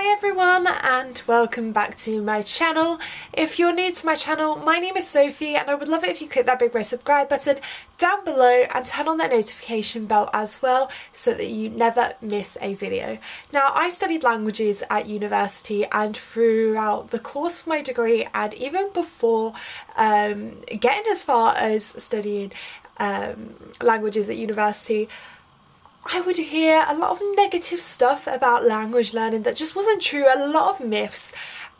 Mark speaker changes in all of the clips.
Speaker 1: Hi everyone and welcome back to my channel. If you're new to my channel, my name is Sophie and I would love it if you click that big red subscribe button down below and turn on that notification bell as well so that you never miss a video. Now, I studied languages at university, and throughout the course of my degree and even before getting as far as studying languages at university, I would hear a lot of negative stuff about language learning that just wasn't true, a lot of myths.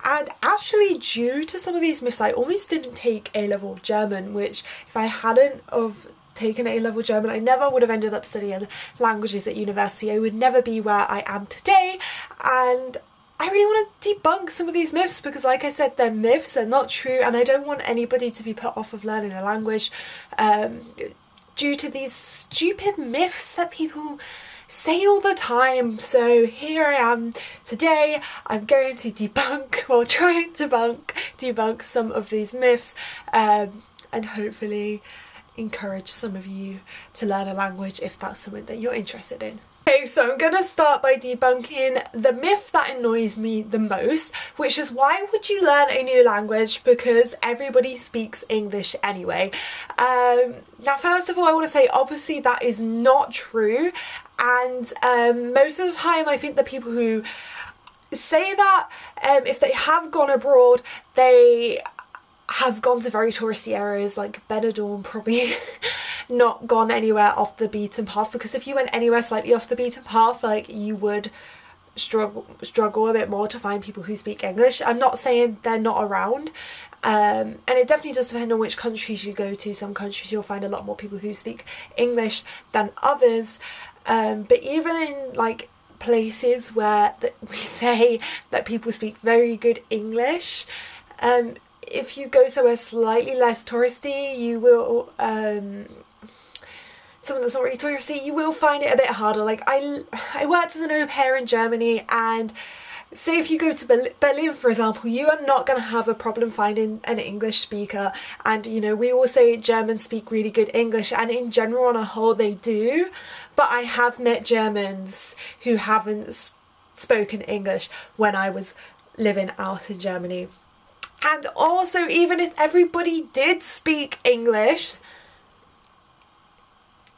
Speaker 1: And actually, due to some of these myths, I almost didn't take A-level German, which if I hadn't have taken A-level German, I never would have ended up studying languages at university. I would never be where I am today. And I really want to debunk some of these myths because, like I said, they're myths, they're not true, and I don't want anybody to be put off of learning a language due to these stupid myths that people say all the time. So here I am today. I'm going to trying to debunk some of these myths and hopefully encourage some of you to learn a language if that's something that you're interested in. Okay, so I'm gonna start by debunking the myth that annoys me the most, which is, why would you learn a new language because everybody speaks English anyway? Now, first of all, I want to say obviously that is not true, and most of the time I think the people who say that, if they have gone abroad, they have gone to very touristy areas like Benidorm, probably not gone anywhere off the beaten path, because if you went anywhere slightly off the beaten path, like, you would struggle a bit more to find people who speak English. I'm not saying they're not around, and it definitely does depend on which countries you go to. Some countries you'll find a lot more people who speak English than others, but even in like places where we say that people speak very good English, if you go somewhere slightly less touristy, you will someone that's not really touristy, you will find it a bit harder. Like, I worked as an au pair in Germany, and say if you go to Berlin, for example, you are not going to have a problem finding an English speaker. And, you know, we all say Germans speak really good English, and in general, on a whole, they do. But I have met Germans who haven't spoken English when I was living out in Germany. And also, even if everybody did speak English,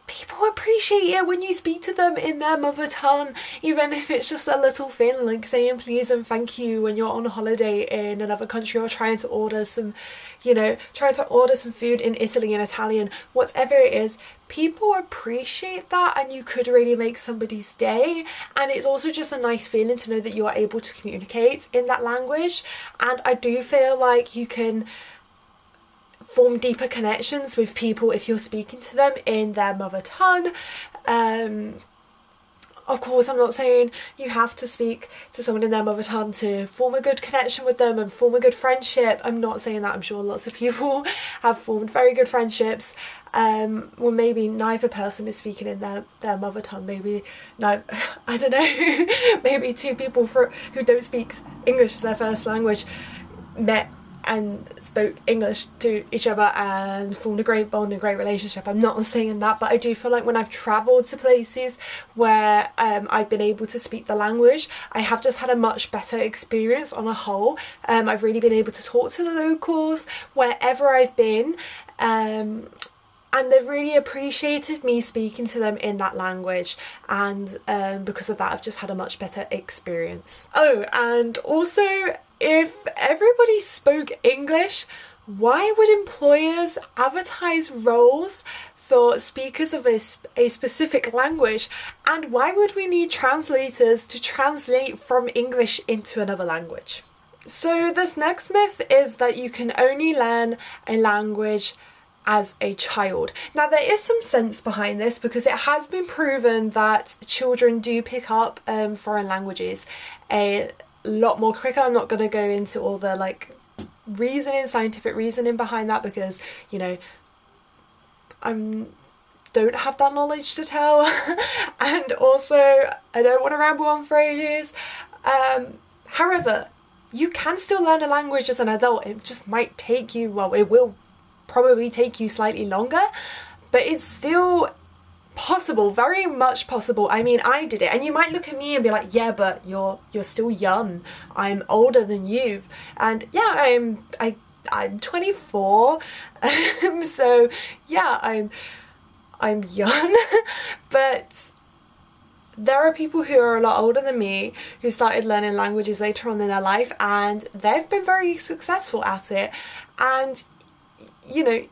Speaker 1: people appreciate it when you speak to them in their mother tongue, even if it's just a little thing like saying please and thank you when you're on holiday in another country, or trying to order some, food in Italy in Italian, whatever it is. People appreciate that, and you could really make somebody's day. And it's also just a nice feeling to know that you are able to communicate in that language. And I do feel like you can form deeper connections with people if you're speaking to them in their mother tongue. Of course, I'm not saying you have to speak to someone in their mother tongue to form a good connection with them and form a good friendship. I'm not saying that. I'm sure lots of people have formed very good friendships. Well, maybe neither person is speaking in their mother tongue. Maybe, no, I don't know. Maybe two people who don't speak English as their first language met and spoke English to each other and formed a great bond, a great relationship. I'm not saying that, but I do feel like when I've travelled to places where I've been able to speak the language, I have just had a much better experience on a whole. I've really been able to talk to the locals wherever I've been, and they've really appreciated me speaking to them in that language, and because of that I've just had a much better experience. Oh, and also, if everybody spoke English, why would employers advertise roles for speakers of a specific language? And why would we need translators to translate from English into another language? So this next myth is that you can only learn a language as a child. Now, there is some sense behind this because it has been proven that children do pick up foreign languages a lot more quicker. I'm not going to go into all the scientific reasoning behind that because, you know, I don't have that knowledge to tell and also I don't want to ramble on for ages. However, you can still learn a language as an adult. It just might take you, well, it will probably take you slightly longer, but it's still possible, very much possible. I mean, I did it, and you might look at me and be like, yeah, but you're still young, I'm older than you. And yeah, I'm 24, so yeah, I'm young. But there are people who are a lot older than me who started learning languages later on in their life, and they've been very successful at it. And you know,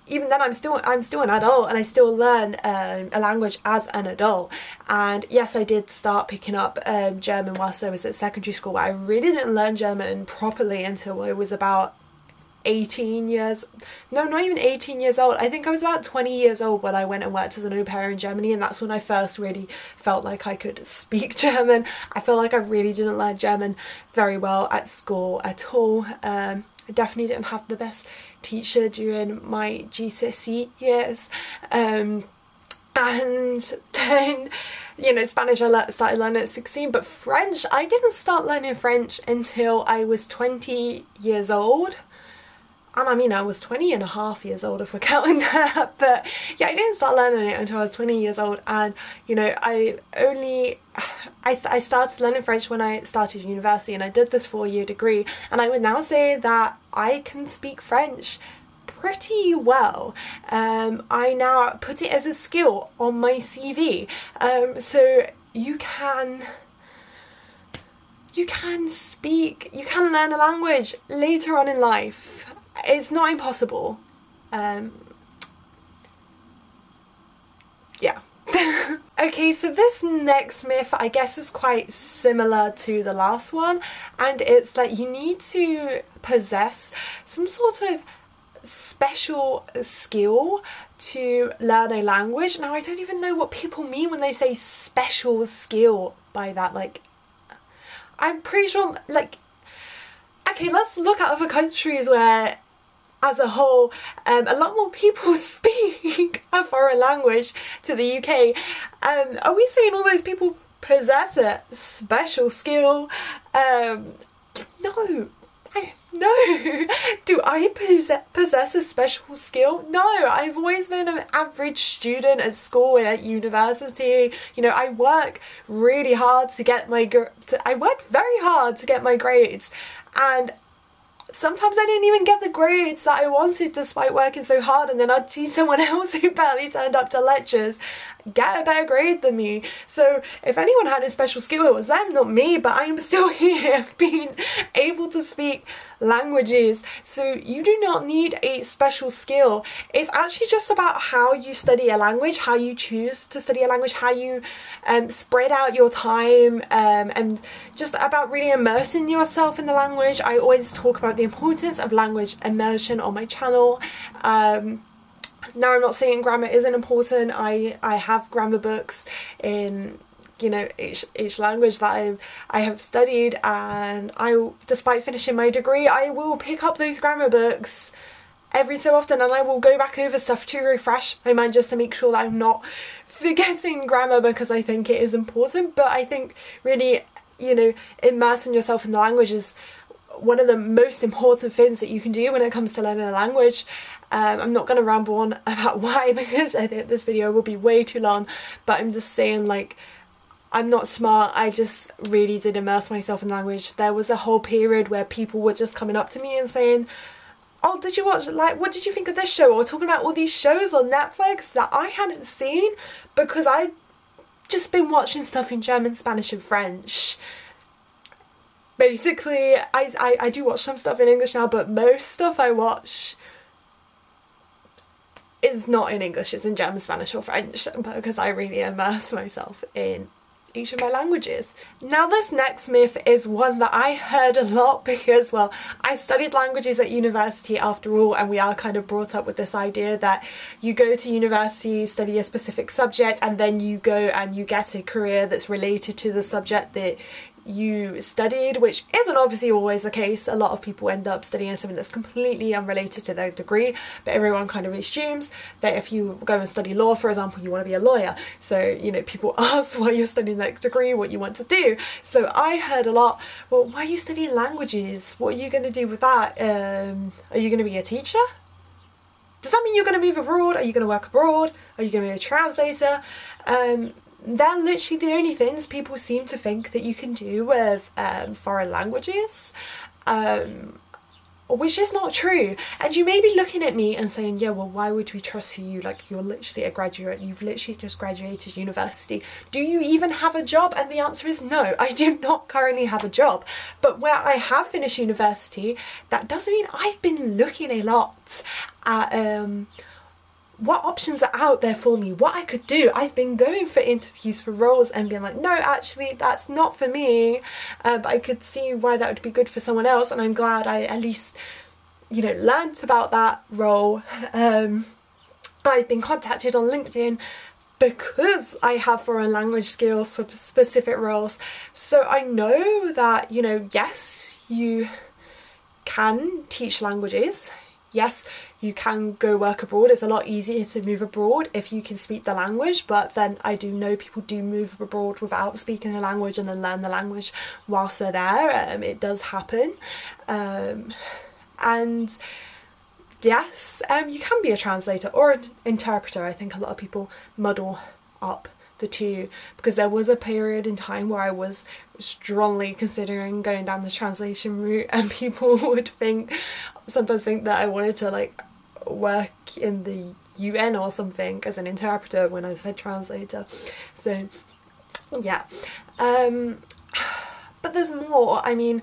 Speaker 1: even then I'm still an adult, and I still learn a language as an adult. And yes, I did start picking up German whilst I was at secondary school, but I really didn't learn German properly until I was about 18 years, no, not even 18 years old. I think I was about 20 years old when I went and worked as an au pair in Germany, and that's when I first really felt like I could speak German. I feel like I really didn't learn German very well at school at all. I definitely didn't have the best teacher during my GCSE years. And then, you know, Spanish I started learning at 16, but French, I didn't start learning French until I was 20 years old. And I mean, I was 20 and a half years old if we're counting that. But yeah, I didn't start learning it until I was 20 years old. And, you know, I started learning French when I started university, and I did this 4-year degree. And I would now say that I can speak French pretty well. I now put it as a skill on my CV. So you can learn a language later on in life. It's not impossible. Yeah. Okay, so this next myth I guess is quite similar to the last one, and it's that you need to possess some sort of special skill to learn a language. Now, I don't even know what people mean when they say special skill by that. Like, I'm pretty sure, like, okay, let's look at other countries where, as a whole, a lot more people speak a foreign language to the UK. Are we saying all those people possess a special skill? No. No. Do I possess a special skill? No, I've always been an average student at school and at university. You know, I work really hard to get I worked very hard to get my grades, and sometimes I didn't even get the grades that I wanted despite working so hard, and then I'd see someone else who barely turned up to lectures get a better grade than me. So if anyone had a special skill, it was them, not me. But I am still here being able to speak languages. So you do not need a special skill. It's actually just about how you study a language, how you choose to study a language, how you spread out your time, and just about really immersing yourself in the language. I always talk about the importance of language immersion on my channel. Now, I'm not saying grammar isn't important. I have grammar books in, you know, each language that I have studied, and despite finishing my degree, I will pick up those grammar books every so often, and I will go back over stuff to refresh my mind, just to make sure that I'm not forgetting grammar, because I think it is important. But I think really, you know, immersing yourself in the language is one of the most important things that you can do when it comes to learning a language. I'm not going to ramble on about why, because I think this video will be way too long, but I'm just saying, like, I'm not smart. I just really did immerse myself in language. There was a whole period where people were just coming up to me and saying, oh, did you watch, like, what did you think of this show? Or talking about all these shows on Netflix that I hadn't seen, because I'd just been watching stuff in German, Spanish and French. Basically, I do watch some stuff in English now, but most stuff I watch is not in English, it's in German, Spanish or French, because I really immerse myself in each of my languages. Now, this next myth is one that I heard a lot because, well, I studied languages at university after all, and we are kind of brought up with this idea that you go to university, study a specific subject, and then you go and you get a career that's related to the subject that you studied, which isn't obviously always the case. A lot of people end up studying something that's completely unrelated to their degree, but everyone kind of assumes that if you go and study law, for example, you want to be a lawyer. So, you know, people ask why you're studying that degree, what you want to do. So I heard a lot, well, why are you studying languages? What are you going to do with that? Are you going to be a teacher? Does that mean you're going to move abroad? Are you going to work abroad? Are you going to be a translator? They're literally the only things people seem to think that you can do with foreign languages, which is not true. And you may be looking at me and saying, yeah, well, why would we trust you? Like, you're literally a graduate, you've literally just graduated university. Do you even have a job? And the answer is no, I do not currently have a job. But where I have finished university, that doesn't mean I've been looking a lot at what options are out there for me, what I could do. I've been going for interviews for roles and being like, no, actually that's not for me, but I could see why that would be good for someone else, and I'm glad I at least, you know, learnt about that role. I've been contacted on LinkedIn because I have foreign language skills for specific roles, so I know that, you know, yes, you can teach languages. Yes, you can go work abroad. It's a lot easier to move abroad if you can speak the language, but then I do know people do move abroad without speaking the language and then learn the language whilst they're there. It does happen. And yes, you can be a translator or an interpreter. I think a lot of people muddle up the two, because there was a period in time where I was strongly considering going down the translation route, and people would sometimes think that I wanted to like work in the UN or something as an interpreter when I said translator. So yeah, but there's more. I mean,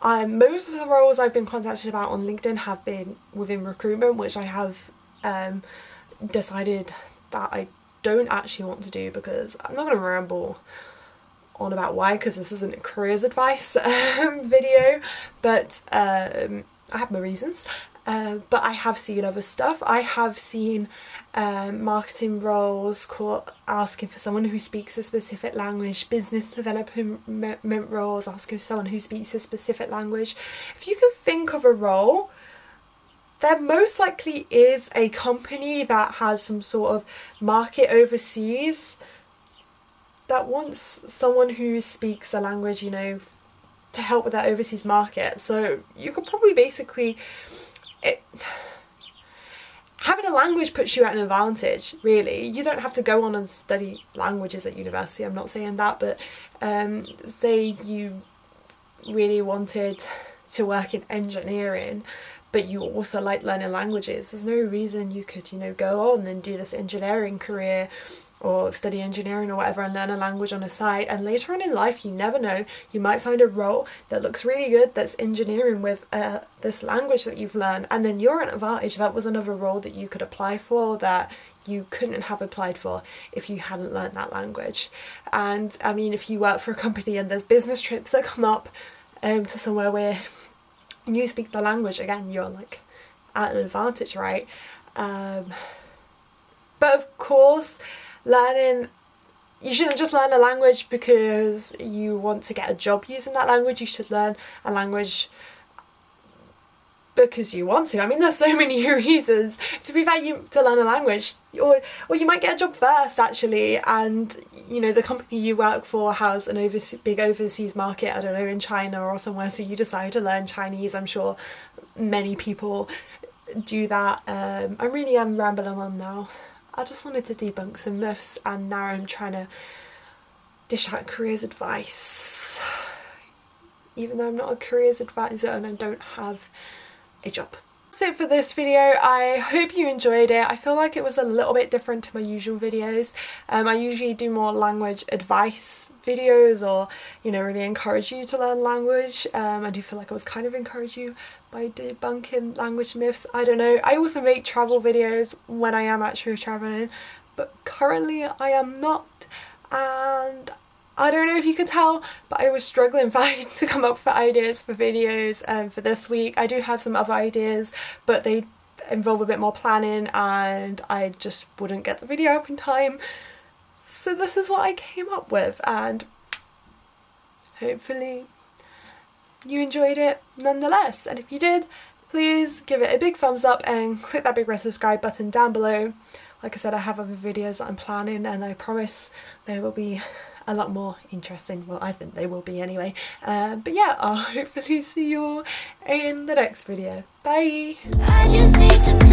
Speaker 1: most of the roles I've been contacted about on LinkedIn have been within recruitment, which I have decided that I don't actually want to do, because I'm not going to ramble on about why, because this isn't a careers advice video, but I have my reasons. But I have seen other stuff. I have seen marketing roles asking for someone who speaks a specific language, business development roles asking for someone who speaks a specific language. If you can think of a role, there most likely is a company that has some sort of market overseas that wants someone who speaks a language, you know, to help with that overseas market. So you could probably basically... having a language puts you at an advantage, really. You don't have to go on and study languages at university, I'm not saying that, but say you really wanted to work in engineering, but you also like learning languages, there's no reason you could, you know, go on and do this engineering career or study engineering or whatever and learn a language on the side, and later on in life, you never know, you might find a role that looks really good that's engineering with this language that you've learned, and then you're at an advantage. That was another role that you could apply for that you couldn't have applied for if you hadn't learned that language. And I mean, if you work for a company and there's business trips that come up to somewhere where you speak the language, again, you're like at an advantage, right? But of course, you shouldn't just learn a language because you want to get a job using that language. You should learn a language because you want to. I mean, there's so many reasons to learn a language, or you might get a job first actually, and you know the company you work for has an big overseas market, I don't know, in China or somewhere, so you decide to learn Chinese. I'm sure many people do that. I really am rambling on now. I just wanted to debunk some myths, and now I'm trying to dish out careers advice, even though I'm not a careers advisor and I don't have a job. That's it for this video. I hope you enjoyed it. I feel like it was a little bit different to my usual videos. I usually do more language advice videos, or you know, really encourage you to learn language. I do feel like I was kind of encouraging you by debunking language myths. I don't know. I also make travel videos when I am actually traveling, but currently I am not, and I don't know if you could tell, but I was struggling to come up for ideas for videos for this week. I do have some other ideas, but they involve a bit more planning and I just wouldn't get the video up in time. So this is what I came up with, and hopefully you enjoyed it nonetheless. And if you did, please give it a big thumbs up and click that big red subscribe button down below. Like I said, I have other videos that I'm planning, and I promise they will be a lot more interesting. Well, I think they will be anyway. But yeah, I'll hopefully see you all in the next video. Bye! I just need to